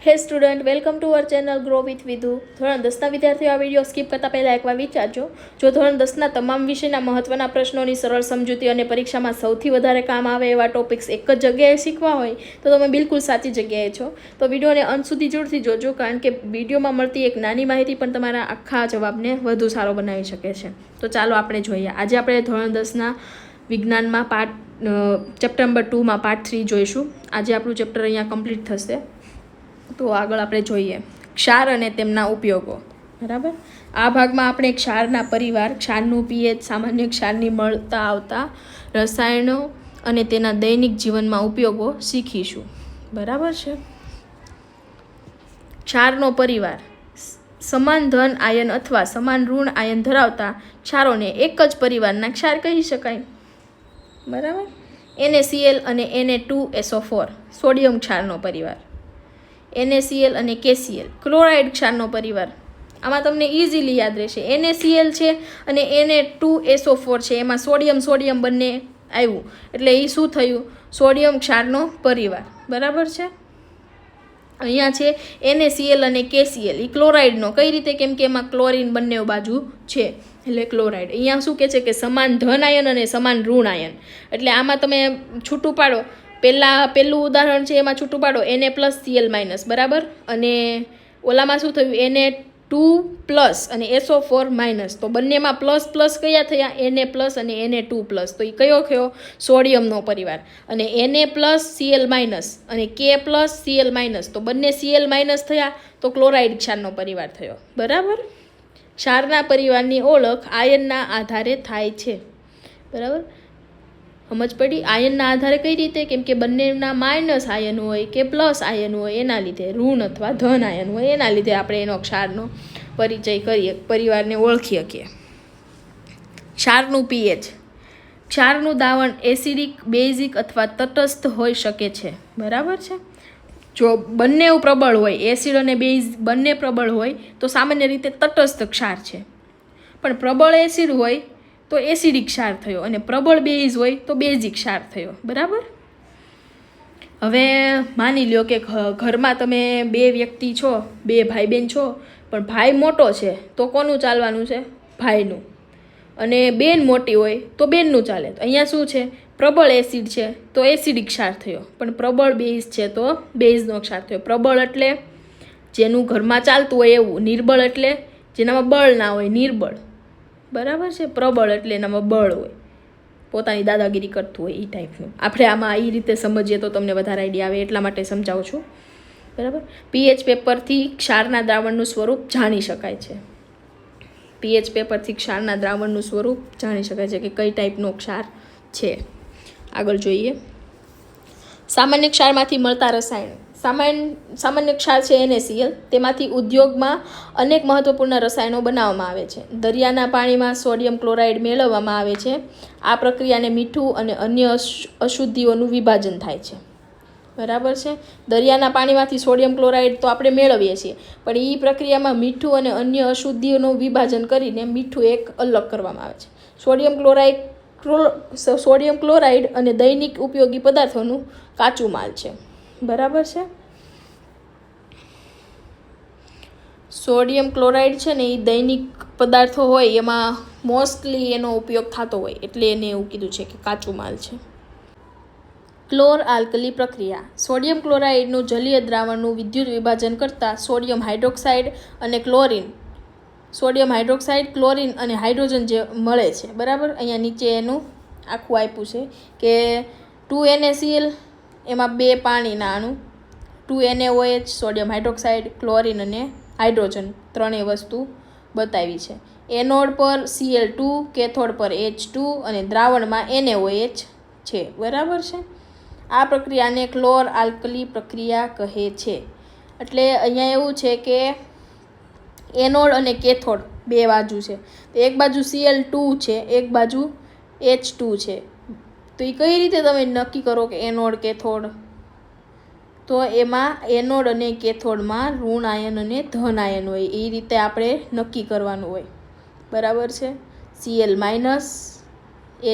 હે student, welcome to our channel grow with Vidhu. ધોરણ 10ના વિદ્યાર્થીઓ આ વિડીયો સ્કીપ કરતાં પહેલાં એકવાર વિચારજો. જો ધોરણ 10ના તમામ વિષયના મહત્ત્વના પ્રશ્નોની સરળ સમજૂતી અને પરીક્ષામાં સૌથી વધારે કામ આવે એવા ટોપિક્સ એક જ જગ્યાએ શીખવા હોય તો તમે બિલકુલ સાચી જગ્યાએ છો. તો વિડીયોને અંત સુધી જરૂરથી જોજો, કારણ કે વિડીયોમાં મળતી એક નાની માહિતી પણ તમારા આખા જવાબને વધુ સારો બનાવી શકે છે. તો ચાલો આપણે જોઈએ. આજે આપણે ધોરણ 10ના વિજ્ઞાનમાં ચેપ્ટર નંબર 2માં પાર્ટ 3 જોઈશું. આજે આપણું ચેપ્ટર અહીંયા કમ્પ્લીટ થશે. તો આગળ આપણે જોઈએ ક્ષાર અને તેમના ઉપયોગો. બરાબર, આ ભાગમાં આપણે ક્ષારના પરિવાર, ક્ષારનું પીએચ, સામાન્ય ક્ષારની મળતા આવતા રસાયણો અને તેના દૈનિક જીવનમાં ઉપયોગો શીખીશું. બરાબર છે. ક્ષારનો પરિવાર સમાન ધન આયન અથવા સમાન ઋણ આયન ધરાવતા ક્ષારોને એક જ પરિવારના ક્ષાર કહી શકાય. બરાબર. NaCl અને Na2SO4 સોડિયમ ક્ષારનો પરિવાર. NaCl અને KCl ક્લોરાઇડ ક્ષારનો પરિવાર. આમાં તમને ઇઝીલી યાદ રહેશે. NaCl છે અને Na2SO4 છે, એમાં સોડિયમ બંને આવ્યું એટલે એ શું થયું? સોડિયમ ક્ષારનો પરિવાર. બરાબર છે. અહીંયા છે NaCl અને KCl, એ ક્લોરાઇડનો. કઈ રીતે? કેમ કે એમાં ક્લોરીન બંને બાજુ છે એટલે ક્લોરાઇડ. અહીંયા શું કહે છે કે સમાન ધન આયન અને સમાન ઋણ આયન. એટલે આમાં તમે છૂટું પાડો. પહેલું ઉદાહરણ છે એમાં છૂટું પાડો Na+Cl-. બરાબર. અને ઓલામાં શું થયું? Na2+ અને SO4-. તો બંનેમાં પ્લસ કયા થયા? Na+ અને Na2+. તો એ કયો થયો? સોડિયમનો પરિવાર. અને Na+Cl- અને K+Cl-. તો બંને Cl- થયા તો ક્લોરાઇડ ક્ષારનો પરિવાર થયો. બરાબર. ક્ષારના પરિવારની ઓળખ આયનના આધારે થાય છે. બરાબર, સમજ પડી? આયનના આધારે કઈ રીતે? કેમ કે બંનેના માઇનસ આયન હોય કે પ્લસ આયન હોય એના લીધે, ઋણ અથવા ધન આયન હોય એના લીધે આપણે એનો ક્ષારનો પરિચય કરીએ, પરિવારને ઓળખી શકીએ. ક્ષારનું પીએચ. ક્ષારનું દ્રાવણ એસિડિક, બેઝિક અથવા તટસ્થ હોઈ શકે છે. બરાબર છે. જો બંને પ્રબળ હોય, એસિડ અને બેઝ બંને પ્રબળ હોય તો સામાન્ય રીતે તટસ્થ ક્ષાર છે. પણ પ્રબળ એસિડ હોય તો એસિડિક ક્ષાર થયો, અને પ્રબળ બેઝ હોય તો બેઝિક ક્ષાર થયો. બરાબર. હવે માની લ્યો કે ઘરમાં તમે બે વ્યક્તિ છો, બે ભાઈ બહેન છો, પણ ભાઈ મોટો છે તો કોનું ચાલવાનું છે? ભાઈનું. અને બેન મોટી હોય તો બેનનું ચાલે. તો અહીંયા શું છે? પ્રબળ એસિડ છે તો એસિડિક ક્ષાર થયો, પણ પ્રબળ બેઝ છે તો બેઝનો ક્ષાર થયો. પ્રબળ એટલે જેનું ઘરમાં ચાલતું હોય એવું. નિર્બળ એટલે જેનામાં બળ ના હોય, નિર્બળ. બરાબર છે. પ્રબળ એટલે એનામાં બળ હોય, પોતાની દાદાગીરી કરતું હોય એ ટાઈપનું. આપણે આમાં એ રીતે સમજીએ તો તમને વધારે આઈડિયા આવે, એટલા માટે સમજાવું છું. બરાબર. પીએચ પેપરથી ક્ષારના દ્રાવણનું સ્વરૂપ જાણી શકાય છે. પીએચ પેપરથી ક્ષારના દ્રાવણનું સ્વરૂપ જાણી શકાય છે કે કઈ ટાઈપનો ક્ષાર છે. આગળ જોઈએ. સામાન્ય ક્ષારમાંથી મળતા રસાયણ. સામાન્ય ક્ષાર છે NaCl. તેમાંથી ઉદ્યોગમાં અનેક મહત્વપૂર્ણ રસાયણો બનાવવામાં આવે છે. દરિયાના પાણીમાં સોડિયમ ક્લોરાઇડ મેળવવામાં આવે છે. આ પ્રક્રિયાને મીઠું અને અન્ય અશુદ્ધિઓનું વિભાજન થાય છે. બરાબર છે. દરિયાના પાણીમાંથી સોડિયમ ક્લોરાઇડ તો આપણે મેળવીએ છીએ, પણ એ પ્રક્રિયામાં મીઠું અને અન્ય અશુદ્ધિઓનું વિભાજન કરીને મીઠું એક અલગ કરવામાં આવે છે. સોડિયમ ક્લોરાઇડ અને દૈનિક ઉપયોગી પદાર્થોનું કાચું માલ છે. બરાબર છે. સોડિયમ ક્લોરાઇડ છે ને એ દૈનિક પદાર્થો હોય એમાં મોસ્ટલી એનો ઉપયોગ થતો હોય, એટલે એને એવું કીધું છે કે કાચું માલ છે. ક્લોર આલ્કલી પ્રક્રિયા. સોડિયમ ક્લોરાઇડનું જલીય દ્રાવણનું વિદ્યુત વિભાજન કરતાં સોડિયમ હાઇડ્રોક્સાઇડ અને ક્લોરીન. સોડિયમ હાઇડ્રોક્સાઇડ, ક્લોરીન અને હાઇડ્રોજન જે મળે છે. બરાબર. અહીંયા નીચે એનું આખું આપ્યું છે કે 2NaCl, એમાં 2 પાણીના અણુ, 2NaOH, સોડિયમ હાઇડ્રોક્સાઇડ, ક્લોરીન અને હાઇડ્રોજન, ત્રણેય વસ્તુ બતાવી છે. એનોડ પર Cl2, કેથોડ પર H2 અને દ્રાવણમાં NaOH છે. બરાબર છે. આ પ્રક્રિયાને ક્લોર આલ્કલી પ્રક્રિયા કહે છે. એટલે અહીંયા એવું છે કે એનોડ અને કેથોડ બે બાજુ છે. તો એક બાજુ Cl2 છે, એક બાજુ H2 છે. તો એ કઈ રીતે તમે નક્કી કરો કે એનોડ કેથોડ? તો એમાં એનોડ અને કેથોડમાં ઋણ આયન અને ધન આયન હોય, એ રીતે આપણે નક્કી કરવાનું હોય. બરાબર છે. Cl-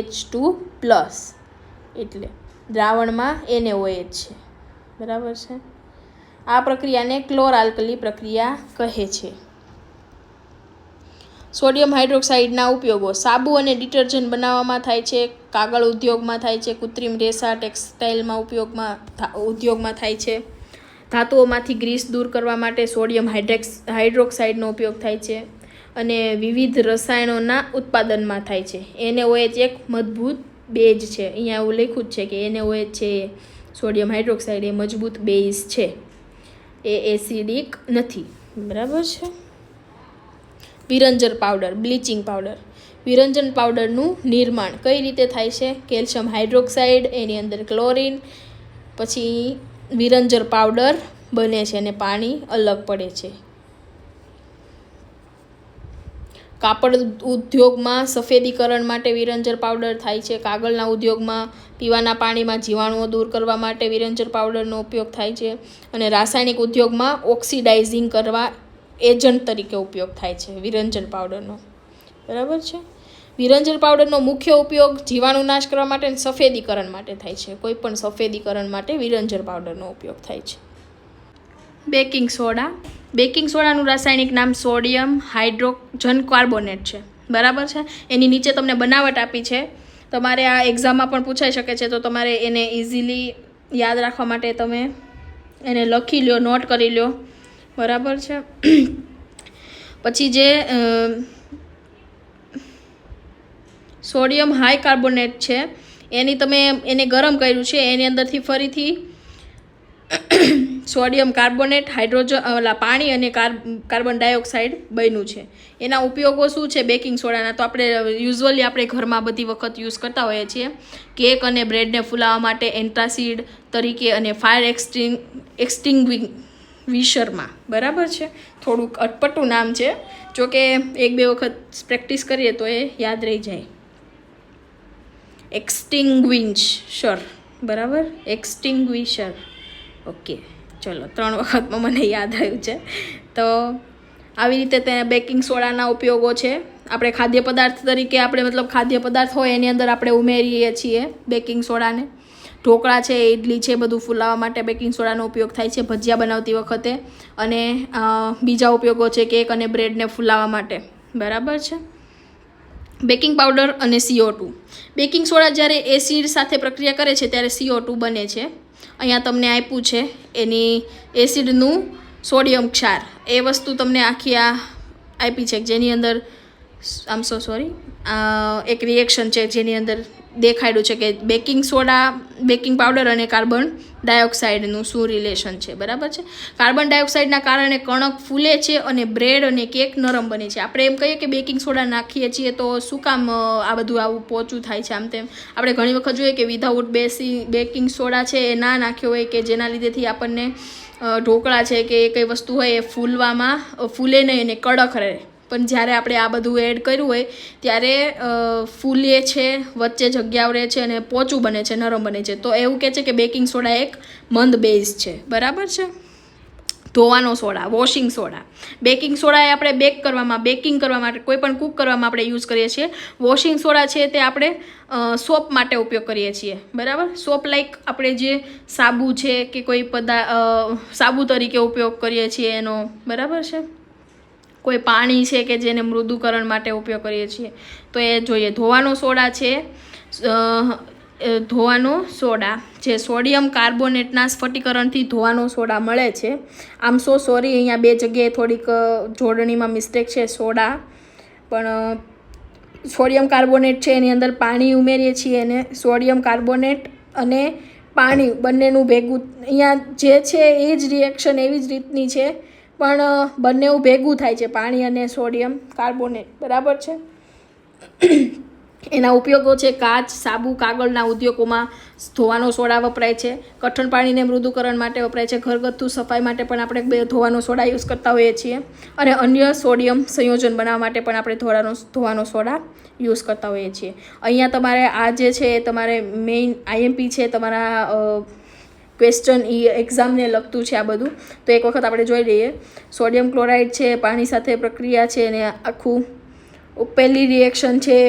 H2+, એટલે દ્રાવણમાં NaOH છે. બરાબર છે. આ પ્રક્રિયાને ક્લોરઆલ્કલી પ્રક્રિયા કહે છે. સોડિયમ હાઇડ્રોક્સાઇડના ઉપયોગો સાબુ અને ડિટર્જન્ટ બનાવવામાં થાય છે, કાગળ ઉદ્યોગમાં થાય છે, કૃત્રિમ રેસા ટેક્સટાઇલમાં ઉદ્યોગમાં થાય છે, ધાતુઓમાંથી ગ્રીસ દૂર કરવા માટે સોડિયમ હાઇડ્રોક્સાઇડનો ઉપયોગ થાય છે, અને વિવિધ રસાયણોના ઉત્પાદનમાં થાય છે. NaOH એક મજબૂત બેઝ છે. અહીંયા એવું લખ્યું જ છે કે NaOH છે સોડિયમ હાઇડ્રોક્સાઇડ એ મજબૂત બેઝ છે, એ એસિડિક નથી. બરાબર છે. વિરંજન પાવડર, બ્લીચિંગ પાવડર. વિરંજન પાવડરનું નિર્માણ કઈ રીતે થાય છે? કેલ્શિયમ હાઇડ્રોક્સાઇડ, એની અંદર ક્લોરિન, પછી વિરંજન પાવડર બને છે અને પાણી અલગ પડે છે. કાપડ ઉદ્યોગમાં સફેદીકરણ માટે વિરંજન પાવડર થાય છે. કાગળના ઉદ્યોગમાં પીવાના પાણીમાં જીવાણુઓ દૂર કરવા માટે વિરંજન પાવડરનો ઉપયોગ થાય છે. અને રાસાયણિક ઉદ્યોગમાં ઓક્સિડાઇઝિંગ કરવા એજન્ટ તરીકે ઉપયોગ થાય છે વિરંજન પાવડરનો. બરાબર છે. વિરંજન પાવડરનો મુખ્ય ઉપયોગ જીવાણુ નાશ કરવા માટે અને સફેદીકરણ માટે થાય છે. કોઈ પણ સફેદીકરણ માટે વિરંજન પાવડરનો ઉપયોગ થાય છે. Baking soda. બેકિંગ સોડાનું રાસાયણિક નામ સોડિયમ હાઇડ્રોજન કાર્બોનેટ છે. બરાબર છે. એની નીચે તમને બનાવટ આપી છે. તમારે આ એક્ઝામમાં પણ પૂછાઈ શકે છે, તો તમારે એને ઇઝીલી યાદ રાખવા માટે તમે એને લખી લ્યો, નોટ કરી લ્યો. બરાબર છે. પછી જે સોડિયમ હાઈ કાર્બોનેટ છે એને ગરમ કર્યું છે, એની અંદરથી ફરીથી સોડિયમ કાર્બોનેટ, પાણી અને કાર્બન ડાયોક્સાઇડ બન્યું છે. એના ઉપયોગો શું છે બેકિંગ સોડાના? તો આપણે ઘરમાં બધી વખત યુઝ કરતા હોઈએ છીએ. કેક અને બ્રેડને ફૂલાવવા માટે એન્ટાસિડ તરીકે અને ફાયર એક્સટિંગ્વિશરમાં. બરાબર છે. થોડુંક અટપટું નામ છે, જોકે 1-2 વખત પ્રેક્ટિસ કરીએ તો એ યાદ રહી જાય. એક્સટિંગ્વિશર. બરાબર, એક્સટિંગ્વિશર. ઓકે, ચલો 3 વખતમાં મને યાદ આવ્યું છે. તો આવી રીતે ત્યાં બેકિંગ સોડાના ઉપયોગો છે. આપણે ખાદ્ય પદાર્થ તરીકે ખાદ્ય પદાર્થ હોય એની અંદર આપણે ઉમેરીએ છીએ બેકિંગ સોડાને. ઢોકળા છે, ઇડલી છે, બધું ફૂલાવવા માટે બેકિંગ સોડાનો ઉપયોગ થાય છે, ભજીયા બનાવતી વખતે. અને બીજા ઉપયોગો છે કેક અને બ્રેડને ફૂલાવવા માટે. બરાબર છે. બેકિંગ પાવડર અને CO2. બેકિંગ સોડા જ્યારે એસિડ સાથે પ્રક્રિયા કરે છે ત્યારે CO2 બને છે. અહીંયા તમને આપ્યું છે એની એસિડનું સોડિયમ ક્ષાર. એ વસ્તુ તમને આખી આપી છે જેની અંદર એક રિએક્શન છે જેની અંદર દેખાડ્યું છે કે બેકિંગ પાવડર અને કાર્બન ડાયોક્સાઇડનું શું રિલેશન છે. બરાબર છે. કાર્બન ડાયોક્સાઇડના કારણે કણક ફૂલે છે અને બ્રેડ અને કેક નરમ બને છે. આપણે એમ કહીએ કે બેકિંગ સોડા નાખીએ છીએ તો શું કામ આ બધું આવું પોચું થાય છે આમ તેમ. આપણે ઘણી વખત જોઈએ કે વિધાઉટ બેકિંગ સોડા છે એ ના નાખ્યો હોય કે જેના લીધેથી આપણને ઢોકળા છે કે કઈ વસ્તુ હોય એ ફૂલે નહીં અને કડક રહે. પણ જ્યારે આપણે આ બધું એડ કર્યું હોય ત્યારે ફૂલે છે, વચ્ચે જગ્યાઓ રહે છે અને પોચું બને છે, નરમ બને છે. તો એવું કહે છે કે બેકિંગ સોડા એક મંદ બેઝ છે. બરાબર છે. ધોવાનો soda, washing soda. Baking soda એ આપણે બેકિંગ કરવા માટે કોઈ પણ કૂક કરવામાં આપણે યુઝ કરીએ છીએ. વોશિંગ સોડા છે તે આપણે સોપ માટે ઉપયોગ કરીએ છીએ. બરાબર. સોપ લાઈક આપણે જે સાબુ છે કે કોઈ સાબુ તરીકે ઉપયોગ કરીએ છીએ એનો. બરાબર છે. કોઈ પાણી છે કે જેને મૃદુકરણ માટે ઉપયોગ કરીએ છીએ તો એ જોઈએ. ધોવાનો સોડા છે, ધોવાનો સોડા જે સોડિયમ કાર્બોનેટના સ્ફટિકરણથી ધોવાનો સોડા મળે છે. આમ સોરી, અહીંયા 2 જગ્યાએ થોડીક જોડણીમાં મિસ્ટેક છે. સોડા પણ સોડિયમ કાર્બોનેટ છે એની અંદર પાણી ઉમેરીએ છીએ અને સોડિયમ કાર્બોનેટ અને પાણી બંનેનું ભેગું અહીંયા જે છે એ જ રિએક્શન એવી જ રીતની છે પણ બંને ભેગું થાય છે, પાણી અને સોડિયમ કાર્બોનેટ. બરાબર છે. એના ઉપયોગો છે કાચ, સાબુ, કાગળના ઉદ્યોગોમાં ધોવાનો સોડા વપરાય છે. કઠણ પાણીને મૃદુકરણ માટે વપરાય છે. ઘરગથ્થુ સફાઈ માટે પણ આપણે ધોવાનો સોડા યુઝ કરતા હોઈએ છીએ. અને અન્ય સોડિયમ સંયોજન બનાવવા માટે પણ આપણે ધોવાનો સોડા યુઝ કરતા હોઈએ છીએ. અહીંયા તમારે આ જે છે એ તમારે મેઇન IMP છે તમારા ક્વેશ્ચન એક્ઝામને લગતું છે આ બધું. તો એક વખત આપણે જોઈ લઈએ. સોડિયમ ક્લોરાઇડ છે, પાણી સાથે પ્રક્રિયા છે અને આખું પહેલી રિએક્શન છે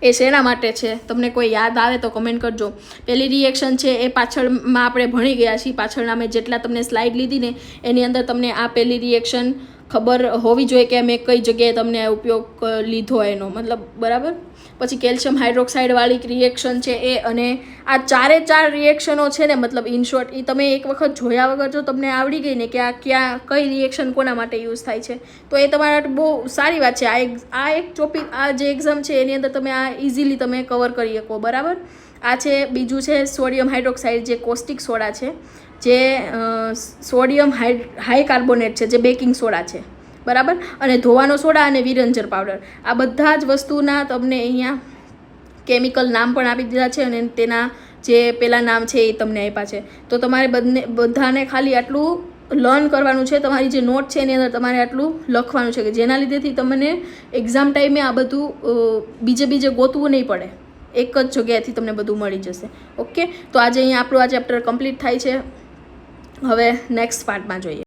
એ શેના માટે છે, તમને કોઈ યાદ આવે તો કમેન્ટ કરજો. પહેલી રિએક્શન છે એ પાછળમાં આપણે ભણી ગયા છીએ, પાછળના મેં જેટલા તમને સ્લાઇડ લીધી ને એની અંદર તમને આ પહેલી રિએક્શન ખબર હોવી જોઈએ કે મેં કઈ જગ્યાએ તમને ઉપયોગ લીધો એનો મતલબ, બરાબર. પછી કેલ્શિયમ હાઇડ્રોક્સાઇડવાળી રિએક્શન છે એ, અને આ 4 રિએક્શનો છે ને મતલબ ઇન શોર્ટ એ તમે એક વખત જોયા વગર જો તમને આવડી ગઈ ને કે આ કઈ રિએક્શન કોના માટે યુઝ થાય છે તો એ તમારા માટે બહુ સારી વાત છે. આ એક ટોપિક, આ જે એક્ઝામ છે એની અંદર તમે આ ઇઝીલી તમે કવર કરી શકો, બરાબર. આ છે બીજું છે સોડિયમ હાઇડ્રોક્સાઇડ, જે કોસ્ટિક સોડા છે, જે સોડિયમ હાઈ કાર્બોનેટ છે, જે બેકિંગ સોડા છે, બરાબર. અને ધોવાનો સોડા અને વિરંજર પાવડર, આ બધા જ વસ્તુના તમને અહીંયા કેમિકલ નામ પણ આપી દીધા છે અને તેના જે પેલા નામ છે એ તમને આપ્યા છે. તો તમારે બધાને ખાલી આટલું લર્ન કરવાનું છે, તમારી જે નોટ છે એની અંદર તમારે આટલું લખવાનું છે કે જેના લીધેથી તમને એક્ઝામ ટાઈમે આ બધું બીજે ગોતવું નહીં પડે, એક જ જગ્યાએથી તમને બધું મળી જશે. ઓકે, તો આજે અહીંયા આપણું આ ચેપ્ટર કમ્પ્લીટ થાય છે. હવે નેક્સ્ટ પાર્ટમાં જોઈએ.